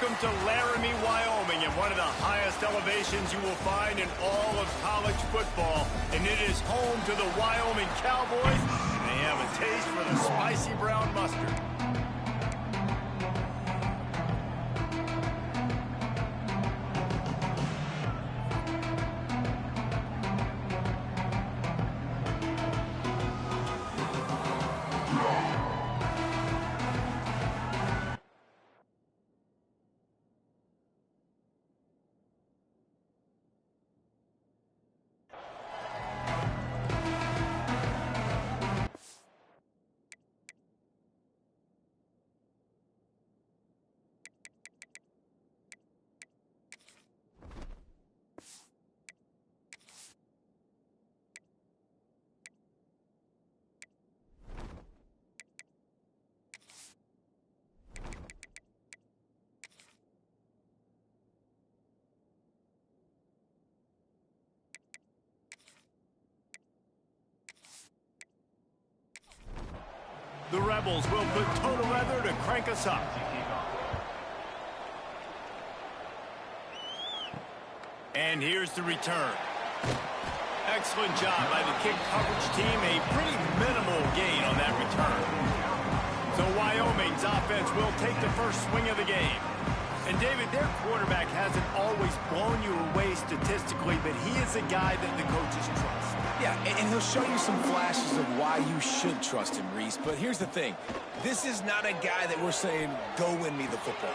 Welcome to Laramie, Wyoming, and one of the highest elevations you will find in all of college football. And it is home to the Wyoming Cowboys, and they have a taste for the spicy brown mustard. The Rebels will put total leather to crank us up. And here's the return. Excellent job by the kick coverage team. A pretty minimal gain on that return. So Wyoming's offense will take the first swing of the game. And David, their quarterback hasn't always blown you away statistically, but he is a guy that the coaches trust. Yeah, and he'll show you some flashes of why you should trust him, Reese. But here's the thing. This is not a guy that we're saying, go win me the football.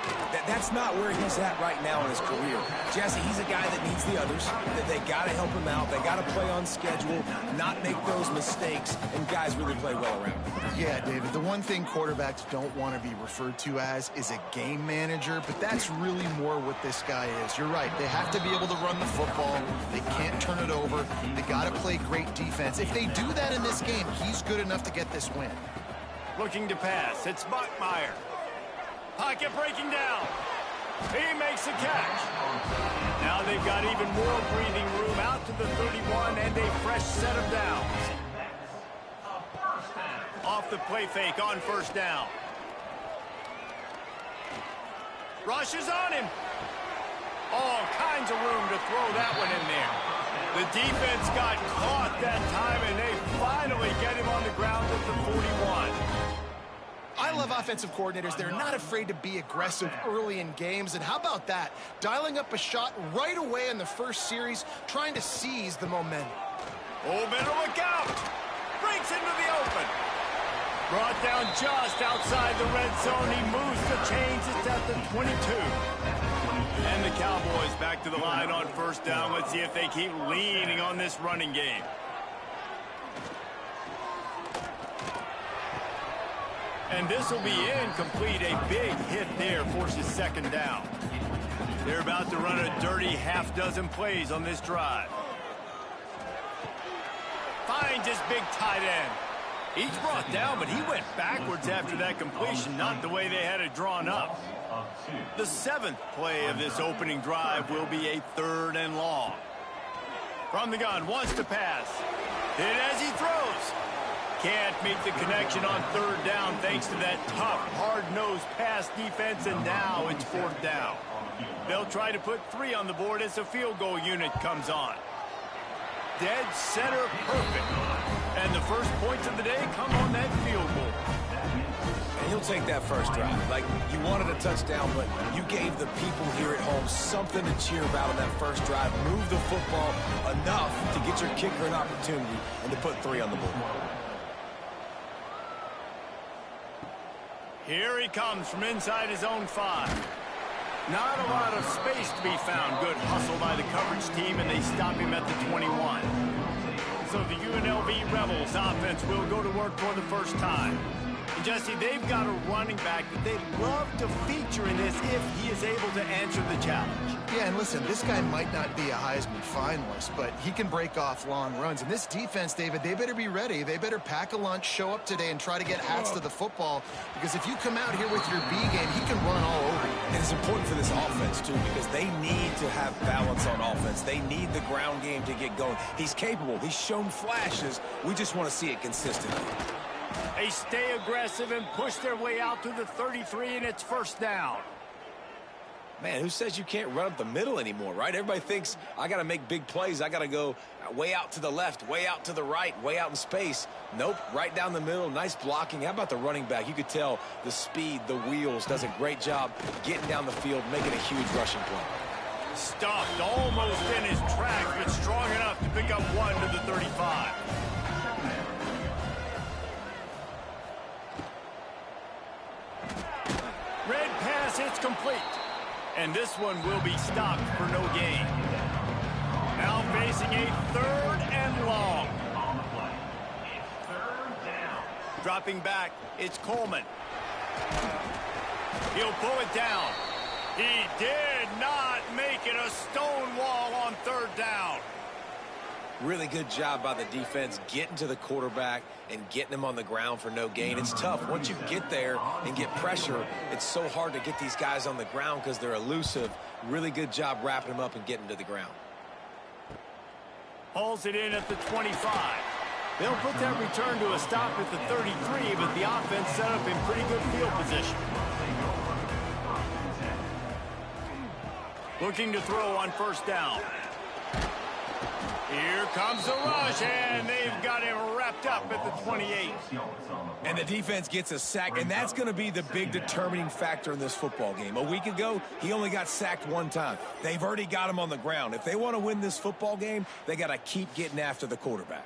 That's not where he's at right now in his career. Jesse, he's a guy that needs the others. That they got to help him out. They got to play on schedule, not make those mistakes, and guys really play well around him. Yeah, David, the one thing quarterbacks don't want to be referred to as is a game manager, but that's really more what this guy is. You're right. They have to be able to run the football. They can't turn it over. They got to play great defense. If they do that in this game, he's good enough to get this win. Looking to pass. It's Bachmeyer. Pocket breaking down. He makes a catch. Now they've got even more breathing room out to the 31 and a fresh set of downs. Off the play fake on first down. Rush is on him. All kinds of room to throw that one in there. The defense got caught that time, and they finally get him on the ground at the 41. I love offensive coordinators. They're not afraid to be aggressive early in games. And how about that? Dialing up a shot right away in the first series, trying to seize the momentum. Oh, better look out. Breaks into the open. Brought down just outside the red zone. He moves the chains. It's at the 22. And the Cowboys back to the line on first down. Let's see if they keep leaning on this running game. And this will be incomplete. A big hit there forces second down. They're about to run a dirty half-dozen plays on this drive. Finds his big tight end. He's brought down, but he went backwards after that completion, not the way they had it drawn up. The seventh play of this opening drive will be a 3rd and long. From the gun, wants to pass. Hit as he throws. Can't meet the connection on 3rd down thanks to that tough, hard-nosed pass defense, and now it's 4th down. They'll try to put 3 on the board as the field goal unit comes on. Dead center perfect. And the first points of the day come on that field goal. And he'll take that first drive. Like, you wanted a touchdown, but you gave the people here at home something to cheer about on that first drive. Move the football enough to get your kicker an opportunity and to put 3 on the board. Here he comes from inside his own 5. Not a lot of space to be found. Good hustle by the coverage team, and they stop him at the 21. So the UNLV Rebels offense will go to work for the first time. And Jesse, they've got a running back that they'd love to feature in this if he is able to answer the challenge. Yeah, and listen, this guy might not be a Heisman finalist, but he can break off long runs. And this defense, David, they better be ready. They better pack a lunch, show up today, and try to get hats to the football. Because if you come out here with your B game, he can run all over you. And it's important for this offense, too, because they need to have balance on offense. They need the ground game to get going. He's capable. He's shown flashes. We just want to see it consistently. They stay aggressive and push their way out to the 33, and it's first down. Man, who says you can't run up the middle anymore, right? Everybody thinks I got to make big plays. I got to go way out to the left, way out to the right, way out in space. Nope, right down the middle. Nice blocking. How about the running back? You could tell the speed, the wheels, does a great job getting down the field, making a huge rushing play. Stuffed almost in his tracks, but strong enough to pick up one to the 35. Red pass, it's complete. And this one will be stopped for no gain. Now facing a 3rd and long. Dropping back, it's Coleman. He'll pull it down. He did not make it a stone wall on 3rd down. Really good job by the defense getting to the quarterback and getting him on the ground for no gain. It's tough. Once you get there and get pressure, it's so hard to get these guys on the ground because they're elusive. Really good job wrapping them up and getting to the ground. Hauls it in at the 25. They'll put that return to a stop at the 33, but the offense set up in pretty good field position. Looking to throw on 1st down. Here comes the rush, and they've got him wrapped up at the 28. And the defense gets a sack, and that's going to be the big determining factor in this football game. A week ago, he only got sacked 1 time. They've already got him on the ground. If they want to win this football game, they got to keep getting after the quarterback.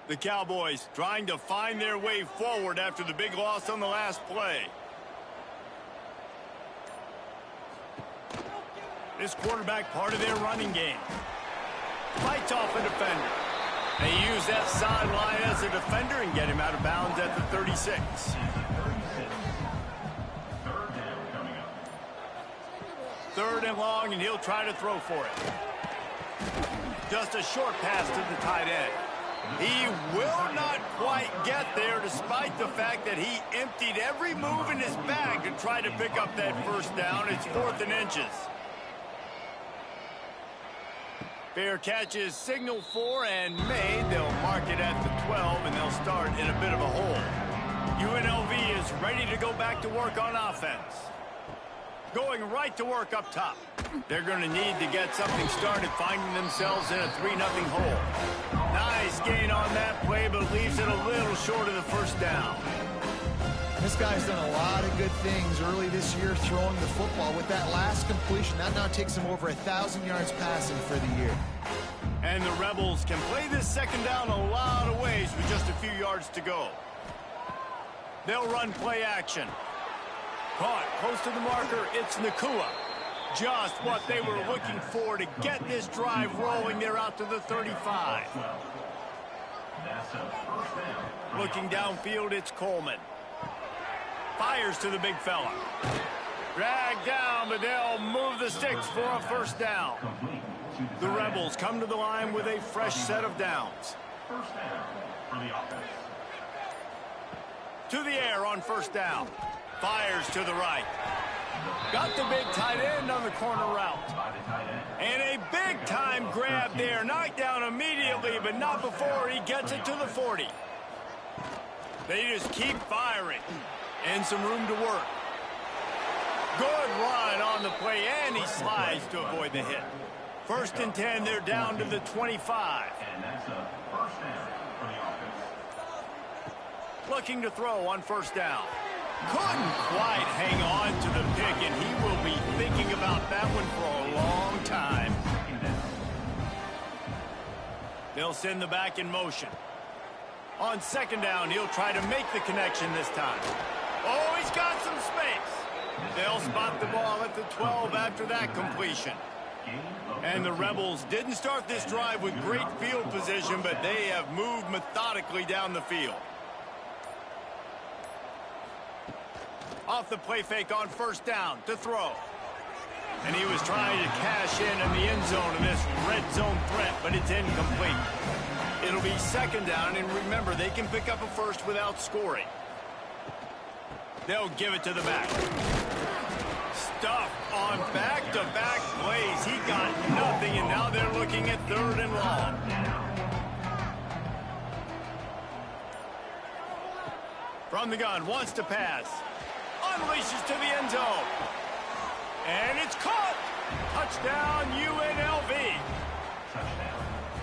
The Cowboys trying to find their way forward after the big loss on the last play. This quarterback part of their running game. Fights off a defender. They use that sideline as a defender and get him out of bounds at the 36. 3rd and long, and he'll try to throw for it. Just a short pass to the tight end. He will not quite get there despite the fact that he emptied every move in his bag to try to pick up that 1st down. It's 4th and inches. Fair catch is signaled for and made. They'll mark it at the 12, and they'll start in a bit of a hole. UNLV is ready to go back to work on offense. Going right to work up top. They're going to need to get something started, finding themselves in a 3-0 hole. Nice gain on that play, but leaves it a little short of the 1st down. This guy's done a lot of good things early this year throwing the football. With that last completion, that now takes him over 1,000 yards passing for the year. And the Rebels can play this 2nd down a lot of ways with just a few yards to go. They'll run play action. Caught close to the marker, it's Nakua. Just what they were looking for to get this drive rolling. They're out to the 35. Looking downfield, it's Coleman. Fires to the big fella. Dragged down, but they'll move the sticks for a 1st down. The Rebels come to the line with a fresh set of downs. 1st down for the offense. To the air on 1st down. Fires to the right. Got the big tight end on the corner route. And a big-time grab there. Knocked down immediately, but not before he gets it to the 40. They just keep firing. And some room to work. Good run on the play, and he slides to avoid the hit. 1st and 10, they're down to the 25. And that's a 1st down for the offense. Looking to throw on 1st down. Couldn't quite hang on to the pick, and he will be thinking about that one for a long time. They'll send the back in motion. On 2nd down, he'll try to make the connection this time. Oh, he's got some space. They'll spot the ball at the 12 after that completion. And the Rebels didn't start this drive with great field position, but they have moved methodically down the field. Off the play fake on 1st down to throw. And he was trying to cash in the end zone in this red zone threat, but it's incomplete. It'll be 2nd down, and remember, they can pick up a 1st without scoring. They'll give it to the back. Stuffed on back-to-back plays. He got nothing, and now they're looking at 3rd and long. From the gun, wants to pass. Unleashes to the end zone. And it's caught. Touchdown, UNLV.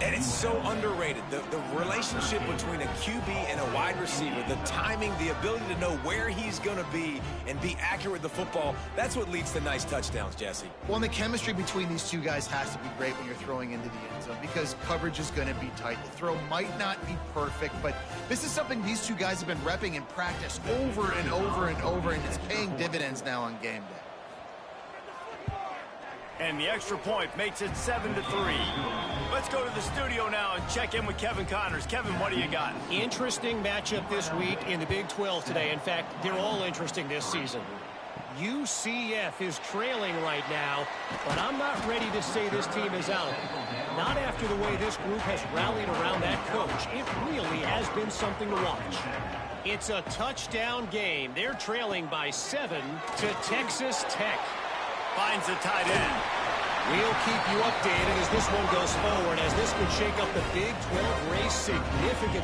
And it's so underrated. The relationship between a QB and a wide receiver, the timing, the ability to know where he's going to be and be accurate with the football, that's what leads to nice touchdowns, Jesse. Well, and the chemistry between these two guys has to be great when you're throwing into the end zone because coverage is going to be tight. The throw might not be perfect, but this is something these two guys have been repping in practice over and over and over, and it's paying dividends now on game day. And the extra point makes it 7-3. Let's go to the studio now and check in with Kevin Connors. Kevin, what do you got? Interesting matchup this week in the Big 12 today. In fact, they're all interesting this season. UCF is trailing right now, but I'm not ready to say this team is out. Not after the way this group has rallied around that coach. It really has been something to watch. It's a touchdown game. They're trailing by 7 to Texas Tech. Finds the tight end. We'll keep you updated as this one goes forward, as this could shake up the Big 12 race significantly.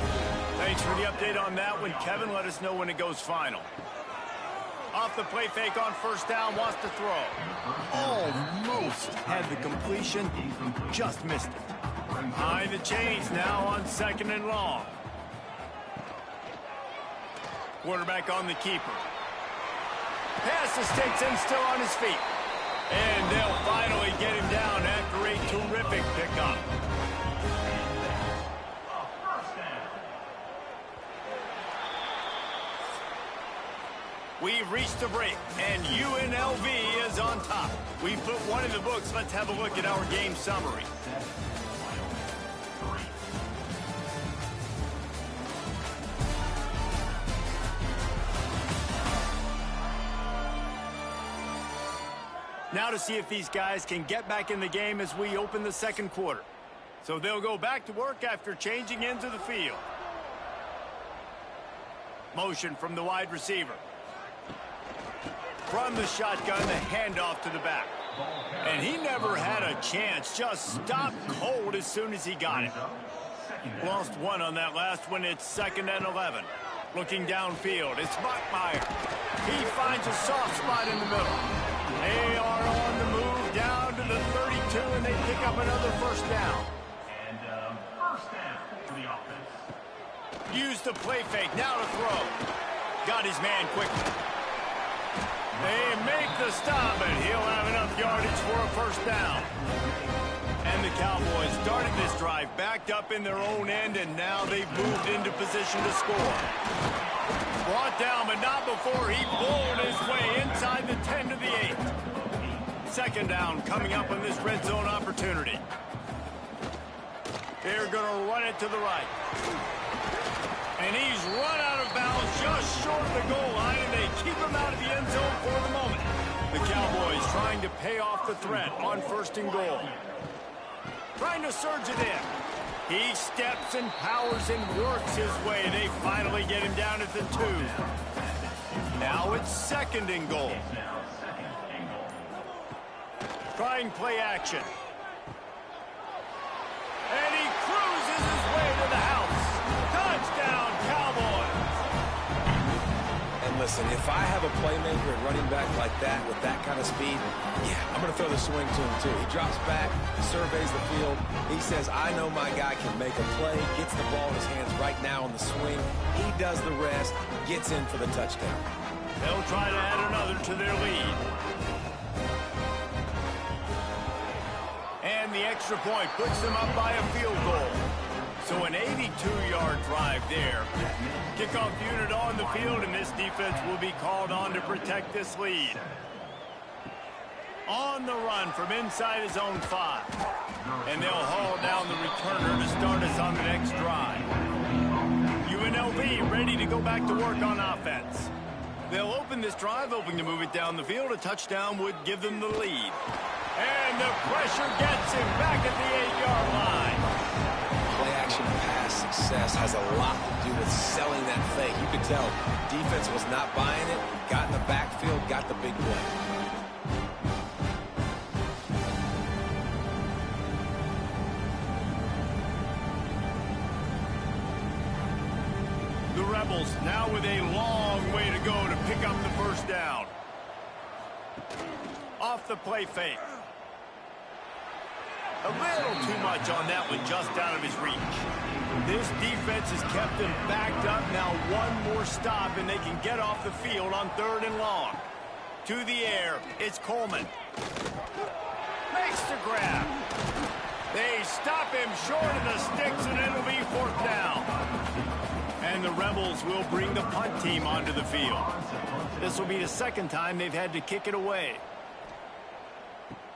Thanks for the update on that one, Kevin. Let us know when it goes final. Off the play fake on first down, wants to throw. Almost had the completion, just missed it. Behind the chains now on 2nd and long. Quarterback on the keeper. Pass to Stinson, still on his feet. And they'll finally get him down after a terrific pickup. We've reached the break, and UNLV is on top. We put one in the books. Let's have a look at our game summary. Now to see if these guys can get back in the game as we open the second quarter. So they'll go back to work after changing into the field. Motion from the wide receiver. From the shotgun, the handoff to the back. And he never had a chance. Just stopped cold as soon as he got it. Lost one on that last one. It's 2nd and 11. Looking downfield, it's Bachmeyer. He finds a soft spot in the middle. They are on the move down to the 32, and they pick up another first down. And first down for the offense. Use the play fake, now to throw. Got his man quickly. They make the stop, but he'll have enough yardage for a first down. And the Cowboys started this drive backed up in their own end, and now they've moved into position to score. Brought down, but not before he bowled his way inside the 10 to the 8. 2nd down coming up on this red zone opportunity. They're going to run it to the right. And he's run out of bounds just short of the goal line, and they keep him out of the end zone for the moment. The Cowboys trying to pay off the threat on 1st and goal. Trying to surge it in. He steps and powers and works his way. They finally get him down at the 2. Now it's 2nd and goal. Trying play action. And he cruises his way to the house. Touchdown, Cowboys. And listen, if I have a playmaker and running back like that with that kind of speed, yeah, I'm going to throw the swing to him too. He drops back, surveys the field. He says, I know my guy can make a play, gets the ball in his hands right now on the swing. He does the rest, gets in for the touchdown. They'll try to add another to their lead. And the extra point puts them up by a field goal. So an 82-yard drive there. Kickoff unit on the field, and this defense will be called on to protect this lead. On the run from inside his own 5. And they'll haul down the returner to start us on the next drive. UNLV ready to go back to work on offense. They'll open this drive, hoping to move it down the field. A touchdown would give them the lead. And the pressure gets him back at the 8-yard line. Play action pass success has a lot to do with selling that fake. You could tell defense was not buying it. Got in the backfield, got the big play. The Rebels now with a long way to go to pick up the first down. Off the play fake. A little too much on that one, just out of his reach. This defense has kept them backed up. Now one more stop, and they can get off the field on 3rd and long. To the air, it's Coleman. Makes the grab. They stop him short of the sticks, and it'll be 4th down. And the Rebels will bring the punt team onto the field. This will be the 2nd time they've had to kick it away.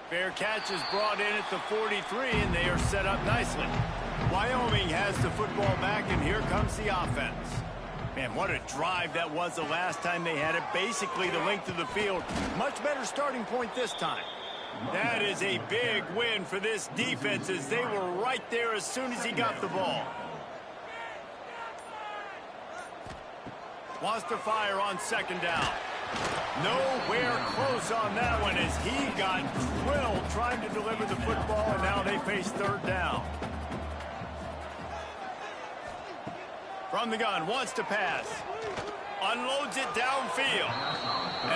Fair catch is brought in at the 43, and they are set up nicely. Wyoming has the football back, and here comes the offense. Man, what a drive that was the last time they had it. Basically the length of the field. Much better starting point this time. That is a big win for this defense, as they were right there as soon as he got the ball. Wants to fire on 2nd down. Nowhere close on that one, as he got drilled trying to deliver the football, and now they face 3rd down. From the gun, wants to pass. Unloads it downfield.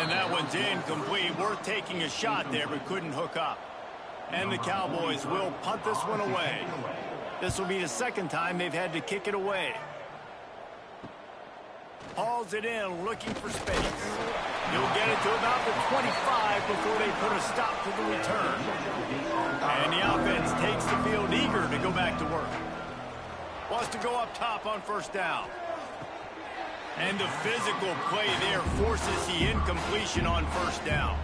And that one's incomplete. Worth taking a shot there, but couldn't hook up. And the Cowboys will punt this one away. This will be the 2nd time they've had to kick it away. Hauls it in, looking for space. He'll get it to about the 25 before they put a stop to the return. And the offense takes the field, eager to go back to work. Wants to go up top on 1st down. And the physical play there forces the incompletion on 1st down.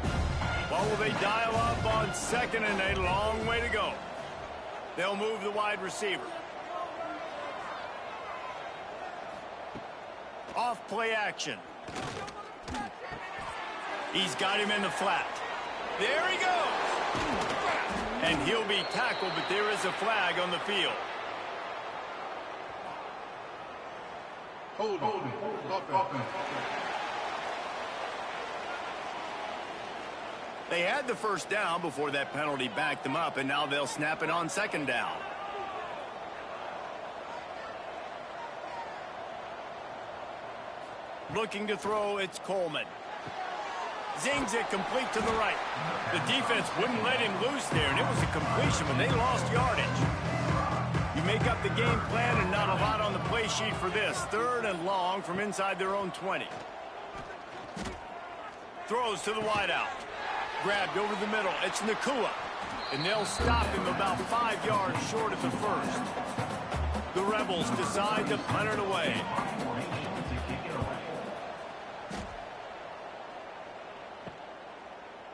What will they dial up on 2nd and a long way to go? They'll move the wide receiver. Off play action. He's got him in the flat. There he goes. And he'll be tackled, but there is a flag on the field. They had the 1st down before that penalty backed them up, and now they'll snap it on 2nd down. Looking to throw, it's Coleman. Zings it complete to the right. The defense wouldn't let him loose there, and it was a completion, but they lost yardage. You make up the game plan, and not a lot on the play sheet for this. 3rd and long from inside their own 20. Throws to the wideout. Grabbed over the middle. It's Nakua. And they'll stop him about 5 yards short of the 1st. The Rebels decide to punt it away.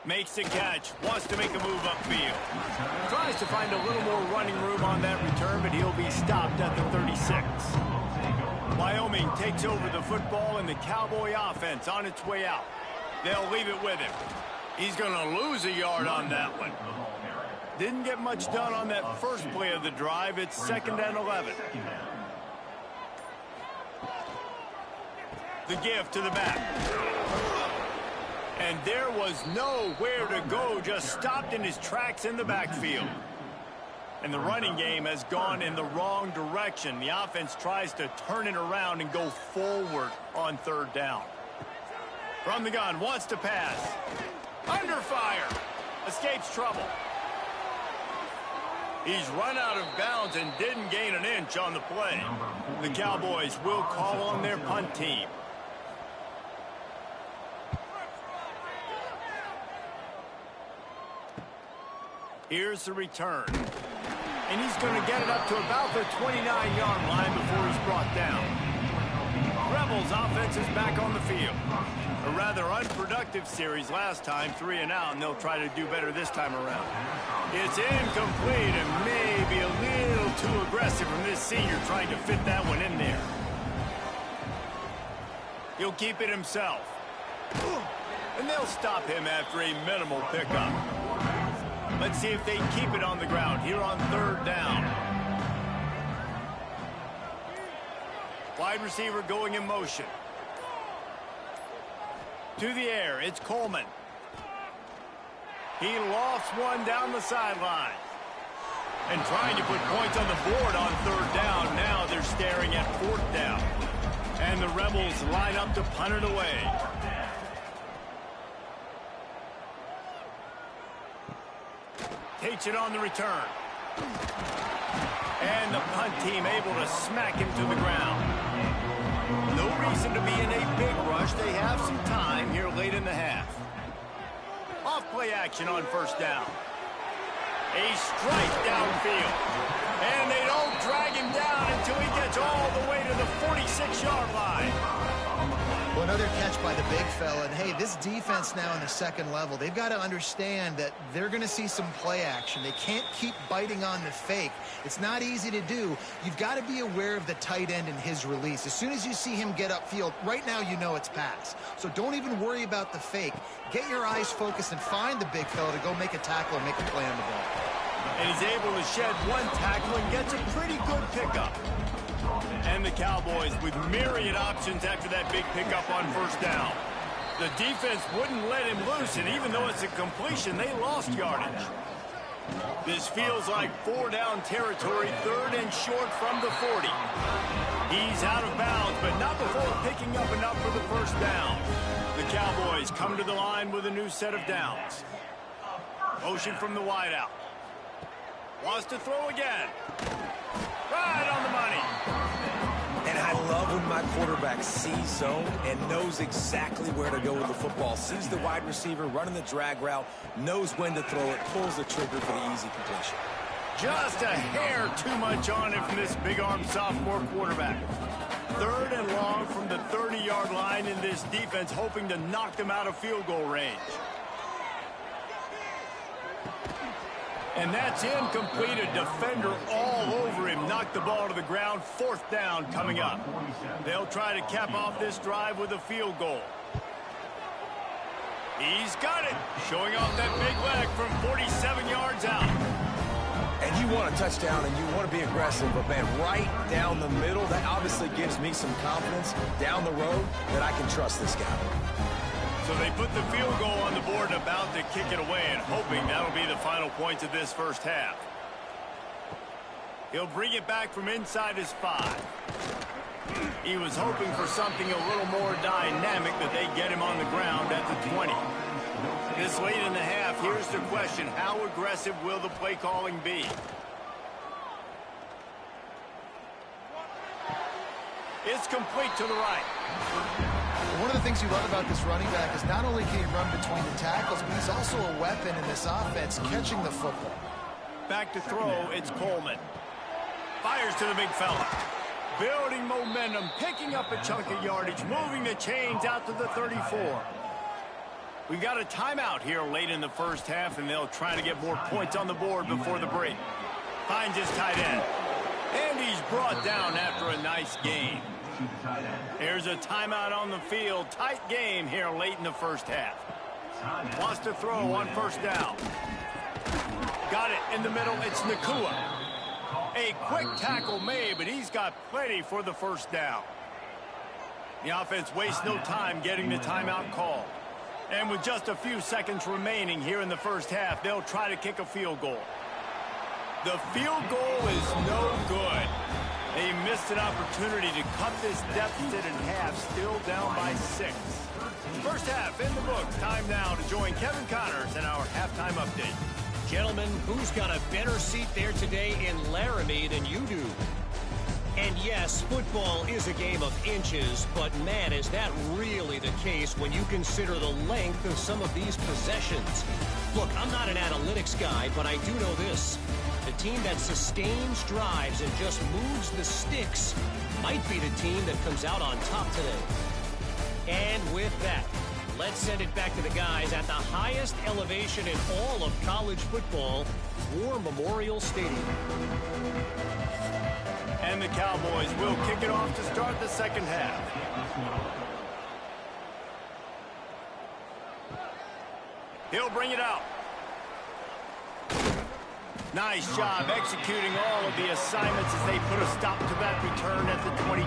Makes the catch, wants to make a move upfield. Tries to find a little more running room on that return, but he'll be stopped at the 36. Wyoming takes over the football, and the Cowboy offense on its way out. They'll leave it with him. He's going to lose a yard on that one. Didn't get much done on that first play of the drive. It's 2nd and 11. The give to the back. And there was nowhere to go, just stopped in his tracks in the backfield. And the running game has gone in the wrong direction. The offense tries to turn it around and go forward on 3rd down. From the gun, wants to pass. Under fire. Escapes trouble. He's run out of bounds and didn't gain an inch on the play. The Cowboys will call on their punt team. Here's the return. And he's going to get it up to about the 29-yard line before he's brought down. Rebels offense is back on the field. A rather unproductive series last time, 3 and out, and they'll try to do better this time around. It's incomplete and maybe a little too aggressive from this senior trying to fit that one in there. He'll keep it himself. And they'll stop him after a minimal pickup. Let's see if they keep it on the ground here on 3rd down. Wide receiver going in motion. To the air, it's Coleman. He lofts one down the sideline. And trying to put points on the board on 3rd down. Now they're staring at 4th down. And the Rebels line up to punt it away. Takes it on the return. And the punt team able to smack him to the ground. No reason to be in a big rush. They have some time here late in the half. Off play action on first down. A strike downfield. And they don't drag him down until he gets all the way to the 46-yard line. Well, another catch by the big fella. And, hey, this defense now in the second level, they've got to understand that they're going to see some play action. They can't keep biting on the fake. It's not easy to do. You've got to be aware of the tight end and his release. As soon as you see him get upfield, right now you know it's pass. So don't even worry about the fake. Get your eyes focused and find the big fella to go make a tackle and make a play on the ball. And he's able to shed one tackle and gets a pretty good pickup. And the Cowboys with myriad options after that big pickup on first down. The defense wouldn't let him loose, and even though it's a completion, they lost yardage. This feels like 4-down territory, 3rd and short from the 40. He's out of bounds, but not before picking up enough for the first down. The Cowboys come to the line with a new set of downs. Motion from the wideout. Wants to throw again. Right on the money. And I love when my quarterback sees zone and knows exactly where to go with the football. Sees the wide receiver running the drag route, knows when to throw it, pulls the trigger for the easy completion. Just a hair too much on it from this big-arm sophomore quarterback. 3rd and long from the 30-yard line in this defense, hoping to knock them out of field goal range. And that's incomplete. A defender all over him. Knocked the ball to the ground. 4th down coming up. They'll try to cap off this drive with a field goal. He's got it. Showing off that big leg from 47 yards out. And you want a touchdown and you want to be aggressive, but, man, right down the middle, that obviously gives me some confidence down the road that I can trust this guy. So they put the field goal on the board and about to kick it away, and hoping that'll be the final points of this first half. He'll bring it back from inside his 5. He was hoping for something a little more dynamic, but they get him on the ground at the 20. This late in the half, here's the question. How aggressive will the play calling be? It's complete to the right. One of the things you love about this running back is not only can he run between the tackles, but he's also a weapon in this offense, catching the football. Back to throw, it's Coleman. Fires to the big fella. Building momentum, picking up a chunk of yardage, moving the chains out to the 34. We've got a timeout here late in the first half, and they'll try to get more points on the board before the break. Finds his tight end. And he's brought down after a nice game. There's a timeout on the field. Tight game here late in the first half. Wants to throw on first down. Got it in the middle. It's Nakua. A quick tackle made, but he's got plenty for the first down. The offense wastes no time getting the timeout call. And with just a few seconds remaining here in the first half, they'll try to kick a field goal. The field goal is no good. They missed an opportunity to cut this deficit in half, still down by 6. First half in the books. Time now to join Kevin Connors in our halftime update. Gentlemen, who's got a better seat there today in Laramie than you do? And yes, football is a game of inches, but man, is that really the case when you consider the length of some of these possessions. Look, I'm not an analytics guy, but I do know this. The team that sustains drives and just moves the sticks might be the team that comes out on top today. And with that, let's send it back to the guys at the highest elevation in all of college football, War Memorial Stadium. And the Cowboys will kick it off to start the second half. He'll bring it out. Nice job executing all of the assignments as they put a stop to that return at the 22.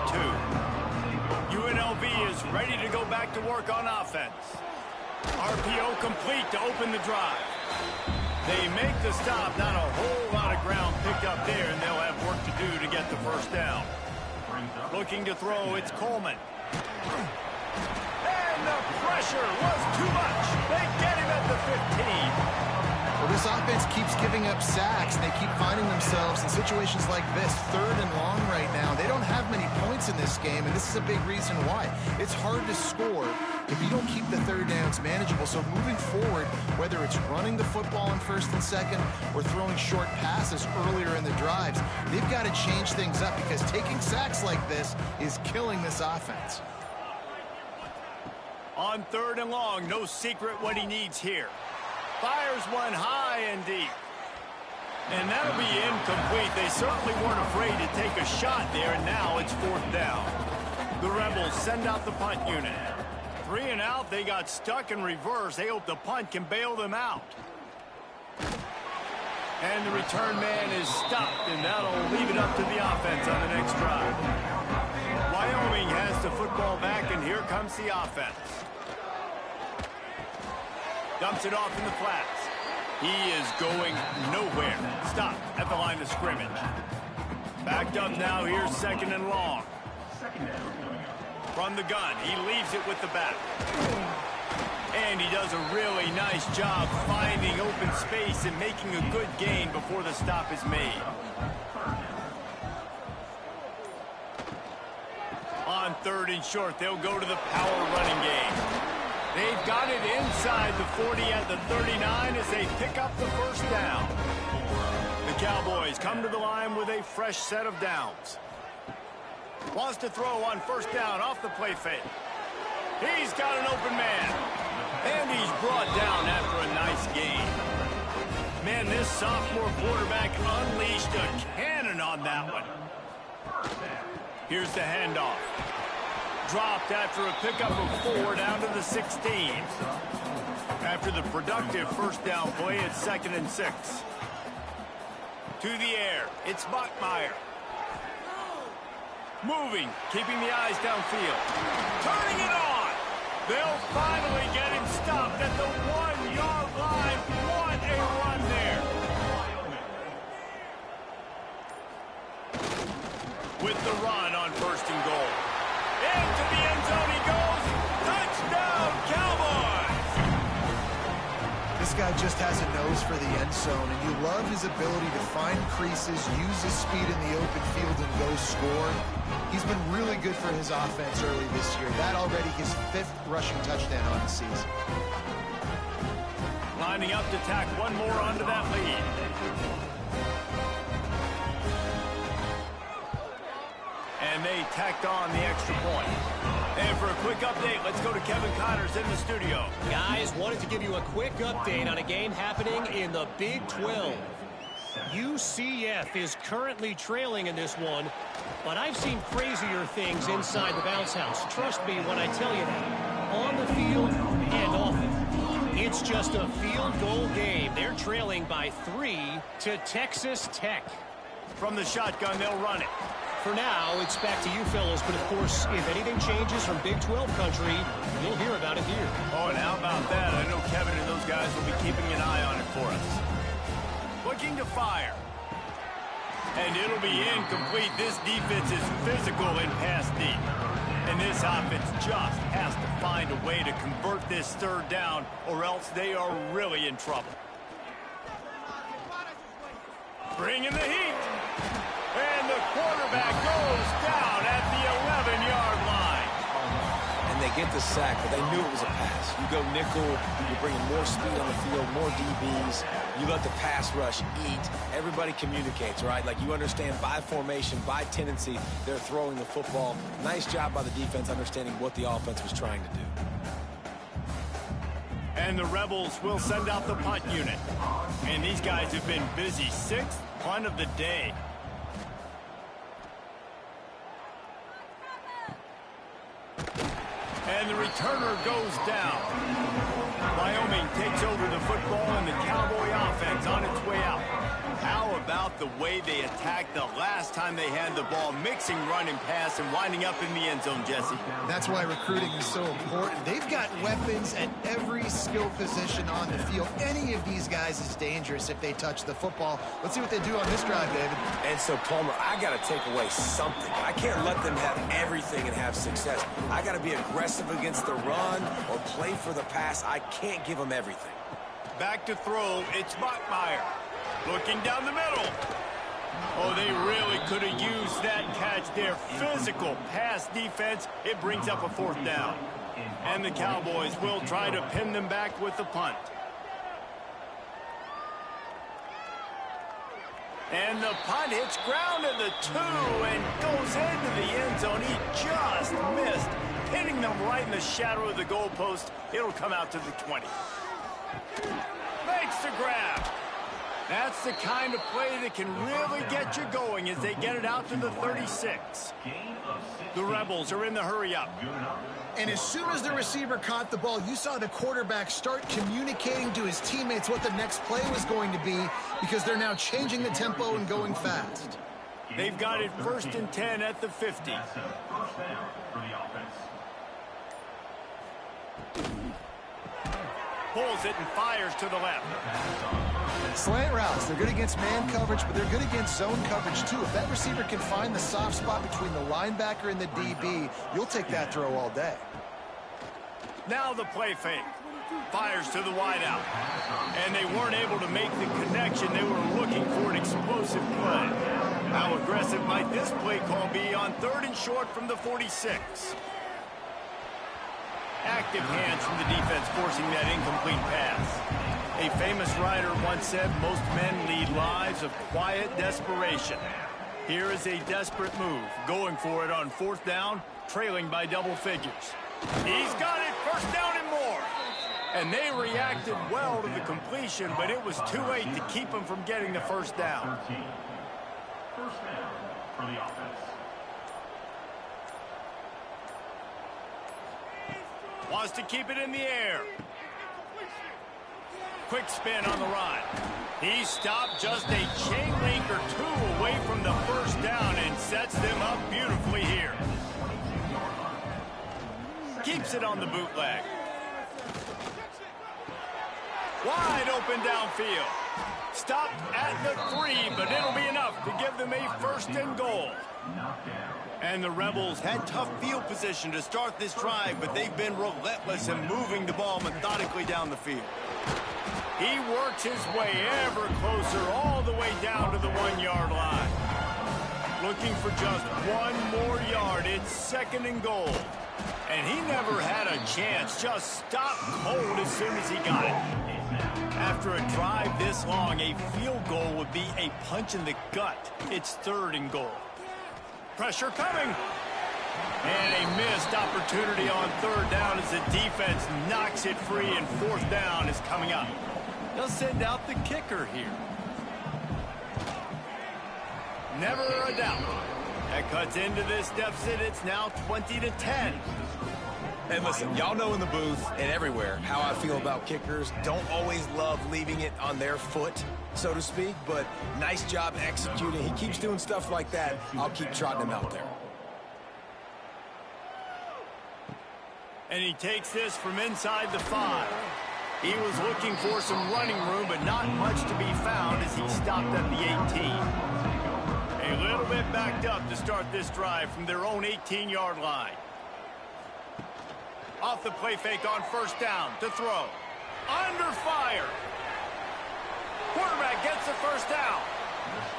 UNLV is ready to go back to work on offense. RPO complete to open the drive. They make the stop, not a whole lot of ground picked up there, and they'll have work to do to get the first down. Looking to throw, it's Coleman. And the pressure was too much. They get him at the 15. Well, this offense keeps giving up sacks, and they keep finding themselves in situations like this, 3rd and long right now. They don't have many points in this game, and this is a big reason why. It's hard to score if you don't keep the 3rd downs manageable. So moving forward, whether it's running the football in 1st and 2nd or throwing short passes earlier in the drives, they've got to change things up because taking sacks like this is killing this offense. On 3rd and long, no secret what he needs here. Fires one high and deep. And that'll be incomplete. They certainly weren't afraid to take a shot there, and now it's 4th down. The Rebels send out the punt unit. 3 and out, they got stuck in reverse. They hope the punt can bail them out. And the return man is stopped, and that'll leave it up to the offense on the next drive. Wyoming has the football back, and here comes the offense. Dumps it off in the flats. He is going nowhere. Stop at the line of scrimmage. Backed up now. Here's 2nd and long. From the gun, he leaves it with the back. And he does a really nice job finding open space and making a good gain before the stop is made. On 3rd and short, they'll go to the power running game. They've got it inside the 40 at the 39 as they pick up the 1st down. The Cowboys come to the line with a fresh set of downs. Wants to throw on 1st down off the play fake. He's got an open man. And he's brought down after a nice gain. Man, this sophomore quarterback unleashed a cannon on that one. Here's the handoff. Dropped after a pickup of 4 down to the 16. After the productive 1st down play, it's 2nd and 6. To the air, it's Bachmeier. Moving, keeping the eyes downfield. Turning it on. They'll finally get him stopped at the 1-yard line. What a run there. With the run on 1st and goal. Into the end zone he goes. Touchdown, Cowboys! This guy just has a nose for the end zone, and you love his ability to find creases, use his speed in the open field, and go score. He's been really good for his offense early this year. That already his 5th rushing touchdown on the season. Lining up to tack one more onto that lead. And they tacked on the extra point. And for a quick update, let's go to Kevin Connors in the studio. Guys, wanted to give you a quick update on a game happening in the Big 12. UCF is currently trailing in this one, but I've seen crazier things inside the bounce house. Trust me when I tell you that. On the field and off it. It's just a field goal game. They're trailing by 3 to Texas Tech. From the shotgun, they'll run it. For now, it's back to you fellas, but of course, if anything changes from Big 12 country, you'll hear about it here. Oh, and how about that? I know Kevin and those guys will be keeping an eye on it for us. Looking to fire. And it'll be incomplete. This defense is physical and pass deep. And this offense just has to find a way to convert this 3rd down, or else they are really in trouble. Bring in the heat. And the quarterback goes down at the 11-yard line. And they get the sack, but they knew it was a pass. You go nickel, you're bringing more speed on the field, more DBs. You let the pass rush eat. Everybody communicates, right? Like you understand by formation, by tendency, they're throwing the football. Nice job by the defense understanding what the offense was trying to do. And the Rebels will send out the punt unit. And these guys have been busy. 6th punt of the day. And the returner goes down. Wyoming takes over the football, and the Cowboy offense on its way out. How about the way they attacked the last time they had the ball, mixing run and pass and winding up in the end zone, Jesse. That's why recruiting is so important. They've got weapons at every skill position on the field. Any of these guys is dangerous if they touch the football. Let's see what they do on this drive, David. And so, Palmer, I got to take away something. I can't let them have everything and have success. I got to be aggressive against the run or play for the pass. I can't give them everything. Back to throw, it's Bachmeier. Looking down the middle. Oh, they really could have used that catch there. Physical pass defense. It brings up a 4th down. And the Cowboys will try to pin them back with the punt. And the punt hits ground at the 2 and goes into the end zone. He just missed, pinning them right in the shadow of the goalpost. It'll come out to the 20. Makes the grab. That's the kind of play that can really get you going as they get it out to the 36. The Rebels are in the hurry-up. And as soon as the receiver caught the ball, you saw the quarterback start communicating to his teammates what the next play was going to be because they're now changing the tempo and going fast. They've got it 1st and 10 at the 50. Pulls it and fires to the left. Slant routes, they're good against man coverage, but they're good against zone coverage too. If that receiver can find the soft spot between the linebacker and the DB, you'll take that throw all day. Now the play fake. Fires to the wideout. And they weren't able to make the connection. They were looking for an explosive play. How aggressive might this play call be on 3rd and short from the 46? Active hands from the defense forcing that incomplete pass. A famous writer once said, most men lead lives of quiet desperation. Here is a desperate move, going for it on 4th down, trailing by double figures. He's got it, 1st down and more. And they reacted well to the completion, but it was too late to keep him from getting the 1st down. 1st down for the offense. Wants to keep it in the air. Quick spin on the run. He stopped just a chain link or 2 away from the 1st down and sets them up beautifully here. Keeps it on the bootleg. Wide open downfield. Stopped at the 3, but it'll be enough to give them a 1st and goal. And the Rebels had tough field position to start this drive, but they've been relentless in moving the ball methodically down the field. He works his way ever closer all the way down to the 1-yard line. Looking for just 1 more yard. It's 2nd and goal. And he never had a chance. Just stopped cold as soon as he got it. After a drive this long, a field goal would be a punch in the gut. It's 3rd and goal. Pressure coming. And a missed opportunity on 3rd down as the defense knocks it free, and 4th down is coming up. They'll send out the kicker here. Never a doubt. That cuts into this deficit. It's now 20-10. And listen, y'all know in the booth and everywhere how I feel about kickers. Don't always love leaving it on their foot, so to speak, but nice job executing. He keeps doing stuff like that. I'll keep trotting him out there. And he takes this from inside the 5. He was looking for some running room, but not much to be found as he stopped at the 18. A little bit backed up to start this drive from their own 18-yard line. Off the play fake on 1st down to throw. Under fire. Quarterback gets the 1st down.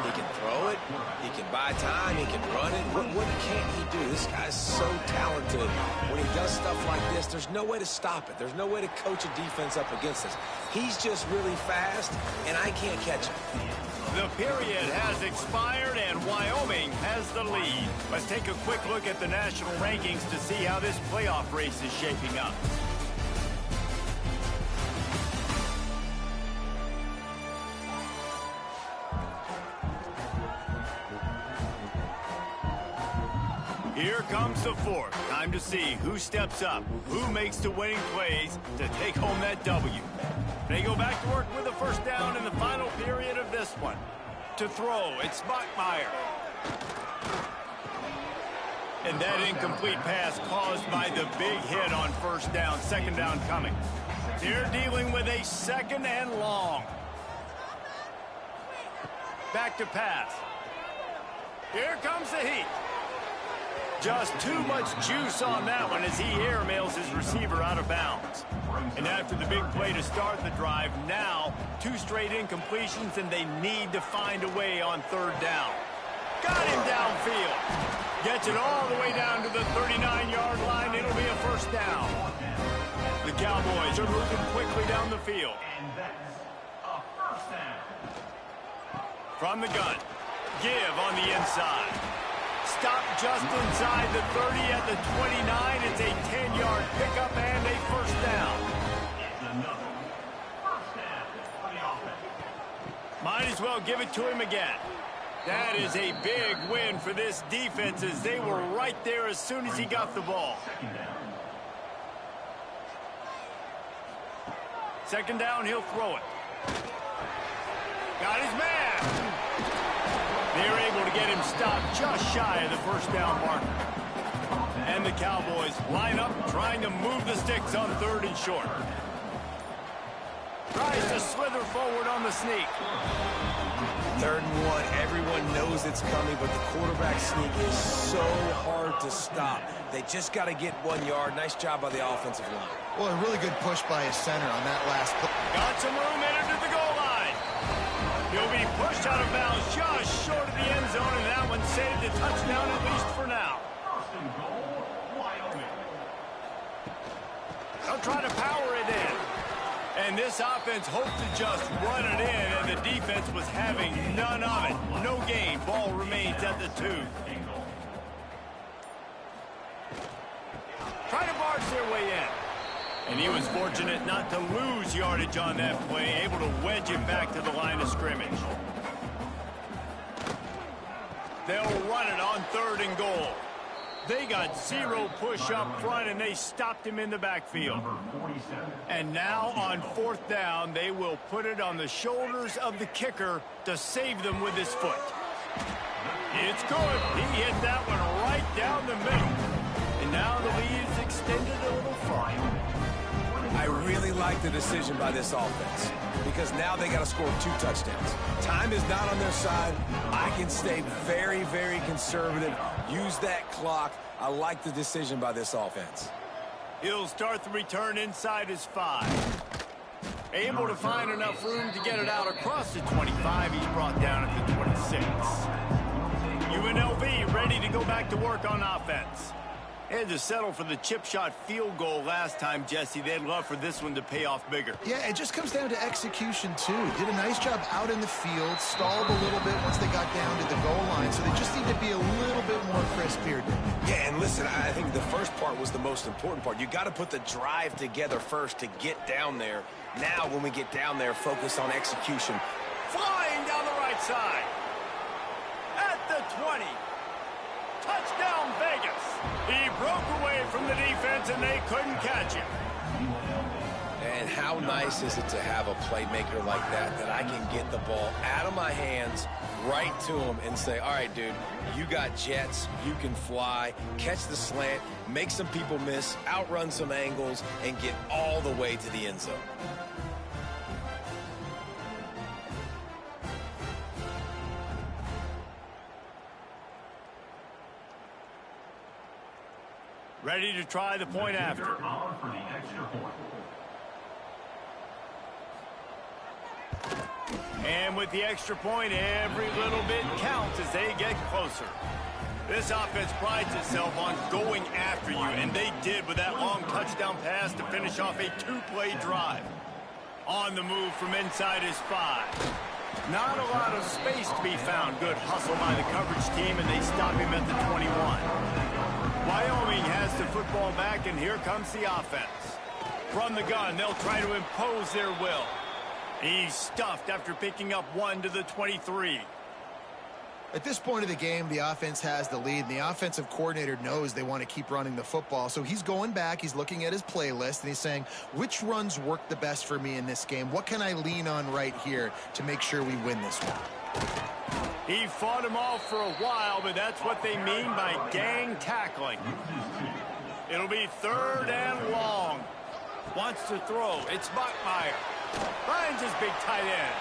He can throw it. He can buy time. He can run it. What can't he do? This guy's so talented. When he does stuff like this, there's no way to stop it. There's no way to coach a defense up against this. He's just really fast, and I can't catch him. The period has expired, and Wyoming has the lead. Let's take a quick look at the national rankings to see how this playoff race is shaping up. Here comes the 4th. Time to see who steps up, who makes the winning plays to take home that W. They go back to work with a 1st down in the final period of this one. To throw, it's Bachmeyer. And that incomplete pass caused by the big hit on first down. Second down coming. They're dealing with a second and long. Back to pass. Here comes the heat. Just too much juice on that one as he airmails his receiver out of bounds. And after the big play to start the drive, now 2 straight incompletions, and they need to find a way on third down. Got him downfield. Gets it all the way down to the 39-yard line. It'll be a first down. The Cowboys are moving quickly down the field. And that's a first down. From the gun. Give on the inside. Stop just inside the 30 at the 29. It's a 10-yard pickup and a first down. It's another first down for the offense. Might as well give it to him again. That is a big win for this defense as they were right there as soon as he got the ball. Second down, he'll throw it. Got his man. They're able to get him stopped just shy of the first down marker. And the Cowboys line up trying to move the sticks on third and short. Tries to slither forward on the sneak. 3rd and 1, everyone knows it's coming, but the quarterback sneak is so hard to stop. They just got to get 1 yard. Nice job by the offensive line. Well, a really good push by his center on that last play. Got some room in into the goal line. He'll be pushed out of bounds just short of the end zone, and that one saved a touchdown at least for now. First and goal, Wyoming. They'll try to power it in. And this offense hoped to just run it in, and the defense was having none of it. No gain. Ball remains at the 2. Trying to barge their way in. And he was fortunate not to lose yardage on that play, able to wedge it back to the line of scrimmage. They'll run it on 3rd and goal. They got 0 push up front, and they stopped him in the backfield. And now on 4th down, they will put it on the shoulders of the kicker to save them with his foot. It's good. He hit that one right down the middle. And now the lead is extended a little farther. I really like the decision by this offense because now they got to score 2 touchdowns. Time is not on their side. I can stay very, very conservative. Use that clock. I like the decision by this offense. He'll start the return inside his 5. Able to find enough room to get it out across the 25. He's brought down at the 26. UNLV ready to go back to work on offense. They had to settle for the chip shot field goal last time, Jesse. They'd love for this one to pay off bigger. Yeah, it just comes down to execution, too. Did a nice job out in the field, stalled a little bit once they got down to the goal line, so they just need to be a little bit more crisp here. Yeah, and listen, I think the first part was the most important part. You got to put the drive together first to get down there. Now, when we get down there, focus on execution. Flying down the right side. At the 20. Touchdown, Vegas. He broke away from the defense, and they couldn't catch him. And how nice is it to have a playmaker like that I can get the ball out of my hands right to him and say, all right, dude, you got jets, you can fly, catch the slant, make some people miss, outrun some angles, and get all the way to the end zone. Ready to try the point after. On for the extra point. And with the extra point, every little bit counts as they get closer. This offense prides itself on going after you, and they did with that long touchdown pass to finish off a 2-play drive. On the move from inside his 5. Not a lot of space to be found. Good hustle by the coverage team, and they stop him at the 21. Wyoming has the football back, and here comes the offense. From the gun, they'll try to impose their will. He's stuffed after picking up 1 to the 23. At this point of the game, the offense has the lead, and the offensive coordinator knows they want to keep running the football. So he's going back, he's looking at his playlist, and he's saying, which runs work the best for me in this game? What can I lean on right here to make sure we win this one? He fought him off for a while, but that's what they mean by gang tackling. It'll be 3rd and long. Wants to throw. It's Buckmeyer. Finds his big tight end.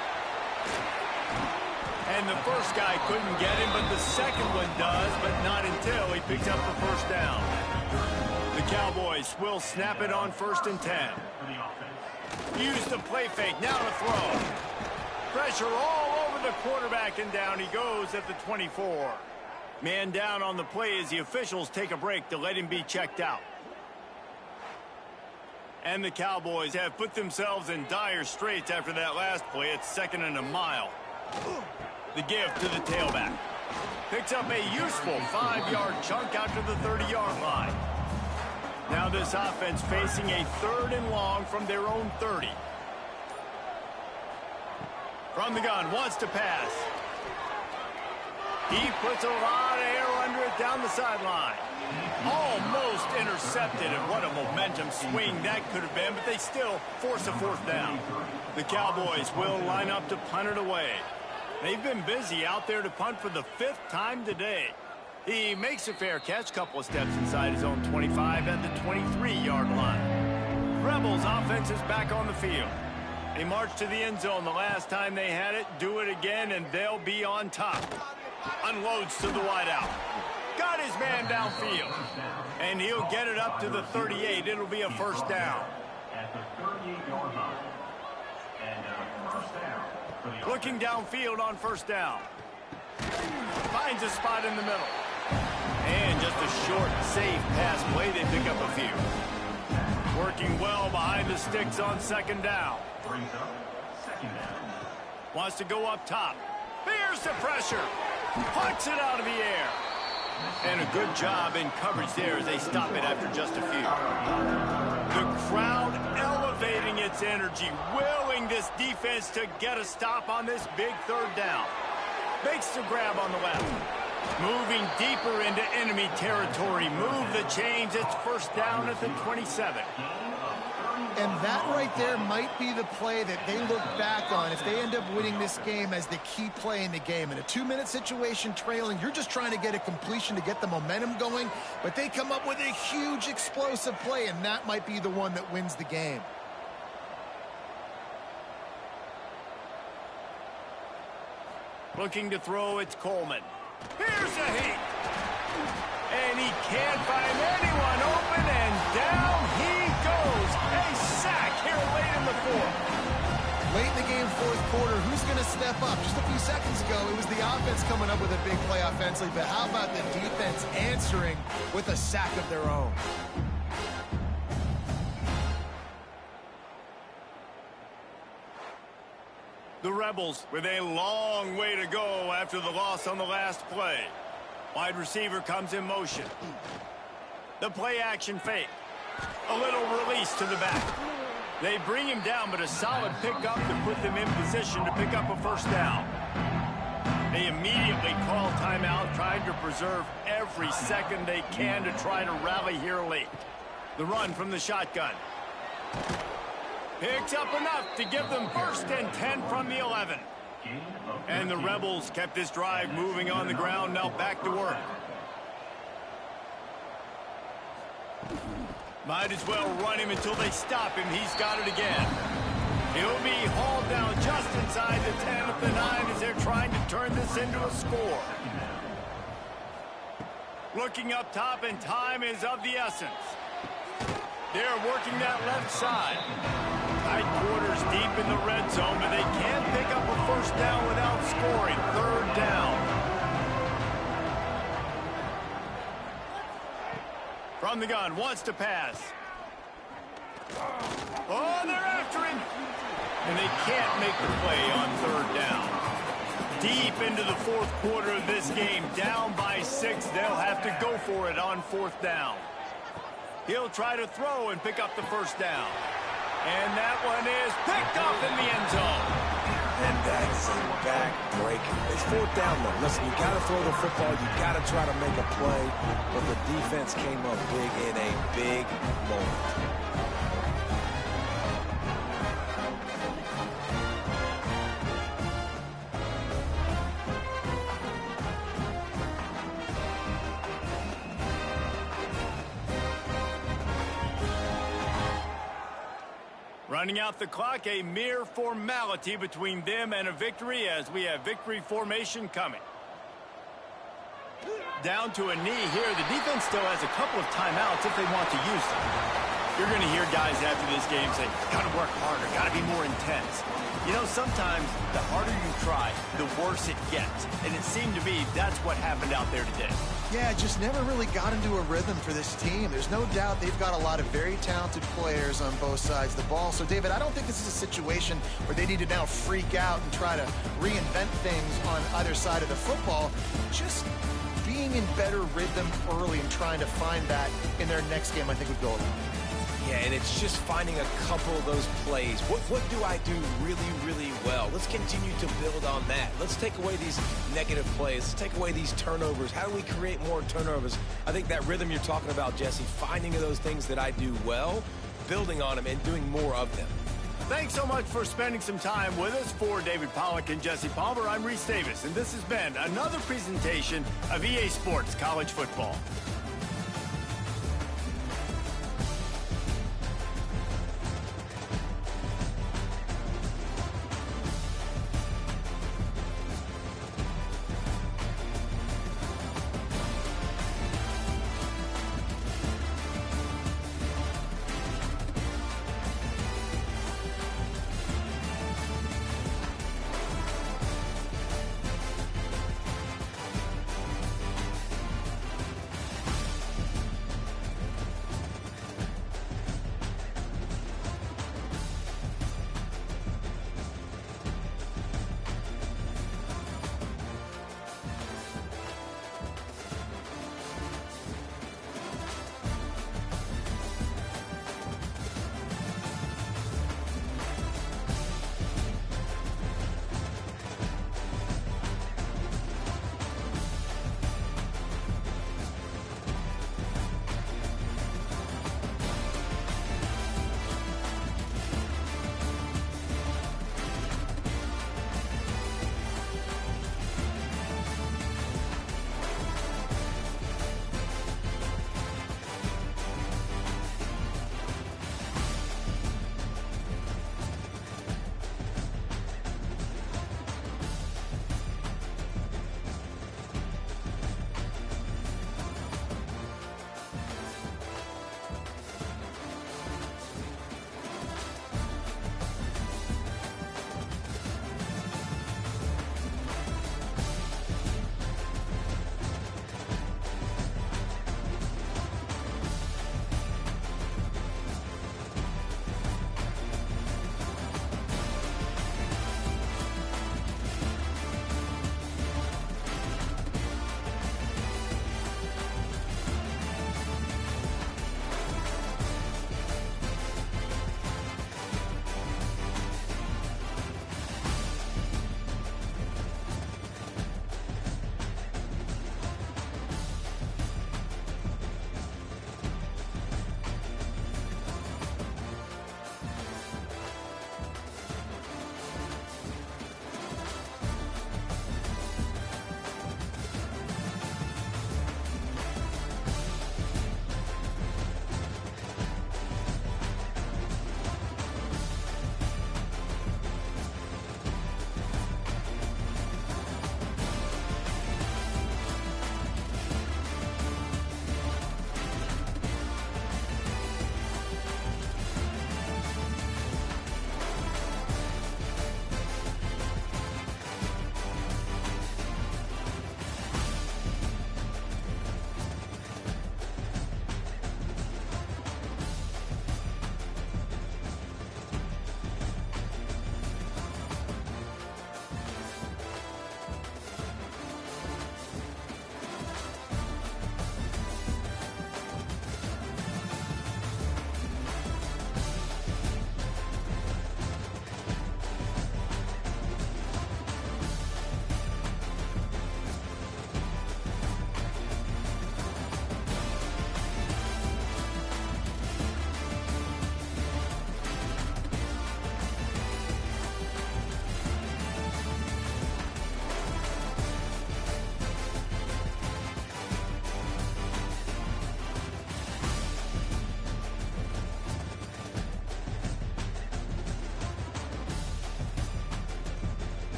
And the first guy couldn't get him, but the second one does, but not until he picks up the first down. The Cowboys will snap it on 1st and 10. Use the play fake. Now to throw. Pressure all over the quarterback, and down he goes at the 24. Man down on the play as the officials take a break to let him be checked out. And the Cowboys have put themselves in dire straits after that last play. It's 2nd and a mile. The give to the tailback. Picks up a useful 5-yard chunk out to the 30-yard line. Now this offense facing a 3rd and long from their own 30. From the gun, wants to pass. He puts a lot of air under it down the sideline. Almost intercepted, and what a momentum swing that could have been, but they still force a 4th down. The Cowboys will line up to punt it away. They've been busy out there to punt for the 5th time today. He makes a fair catch, couple of steps inside his own 25 at the 23-yard line. Rebels offense is back on the field. They marched to the end zone the last time they had it. Do it again, and they'll be on top. Unloads to the wideout. Got his man downfield. And he'll get it up to the 38. It'll be a 1st down. At the 38-yard line. And first down for the Looking downfield on 1st down. Finds a spot in the middle. And just a short, safe pass play. They pick up a few. Working well behind the sticks on 2nd down. brings up 2nd down. Wants to go up top. Bears the pressure. Pucks it out of the air. And a good job in coverage there as they stop it after just a few. The crowd elevating its energy, willing this defense to get a stop on this big 3rd down. Makes the grab on the left. Moving deeper into enemy territory. Move the chains. It's 1st down at the 27. And that right there might be the play that they look back on if they end up winning this game as the key play in the game. In a 2-minute situation trailing, you're just trying to get a completion to get the momentum going, but they come up with a huge explosive play, and that might be the one that wins the game. Looking to throw, it's Coleman. Here's a heat. And he can't find anyone open, and down he goes. A sack here late in the 4th. Late in the game, 4th quarter, who's going to step up? Just a few seconds ago, it was the offense coming up with a big play offensively, but how about the defense answering with a sack of their own? The Rebels with a long way to go after the loss on the last play. Wide receiver comes in motion. The play action fake. A little release to the back. They bring him down, but a solid pickup to put them in position to pick up a 1st down. They immediately call timeout, trying to preserve every second they can to try to rally here late. The run from the shotgun. Picks up enough to give them 1st and 10 from the 11. And the Rebels kept this drive moving on the ground, now back to work. Might as well run him until they stop him. He's got it again. He'll be hauled down just inside the 10 at the 9 as they're trying to turn this into a score. Looking up top, and time is of the essence. They're working that left side. Tight quarters deep in the red zone, but they can't pick up a 1st down without scoring. 3rd down. From the gun, wants to pass. Oh, they're after him. And they can't make the play on 3rd down. Deep into the 4th quarter of this game, down by 6. They'll have to go for it on 4th down. He'll try to throw and pick up the 1st down. And that one is picked off in the end zone. And that's a back-breaker. It's 4th down, though. Listen, you got to throw the football. You got to try to make a play. But the defense came up big in a big moment. Running out the clock, a mere formality between them and a victory as we have victory formation coming. Down to a knee here. The defense still has a couple of timeouts if they want to use them. You're going to hear guys after this game say, got to work harder, got to be more intense. You know, sometimes the harder you try, the worse it gets. And it seemed to be that's what happened out there today. Yeah, just never really got into a rhythm for this team. There's no doubt they've got a lot of very talented players on both sides of the ball. So, David, I don't think this is a situation where they need to now freak out and try to reinvent things on either side of the football. Just being in better rhythm early and trying to find that in their next game, I think would go a long way. Yeah, and it's just finding a couple of those plays. What do I do really, really well? Let's continue to build on that. Let's take away these negative plays. Let's take away these turnovers. How do we create more turnovers? I think that rhythm you're talking about, Jesse, finding those things that I do well, building on them, and doing more of them. Thanks so much for spending some time with us. For David Pollack and Jesse Palmer, I'm Reese Davis, and this has been another presentation of EA Sports College Football.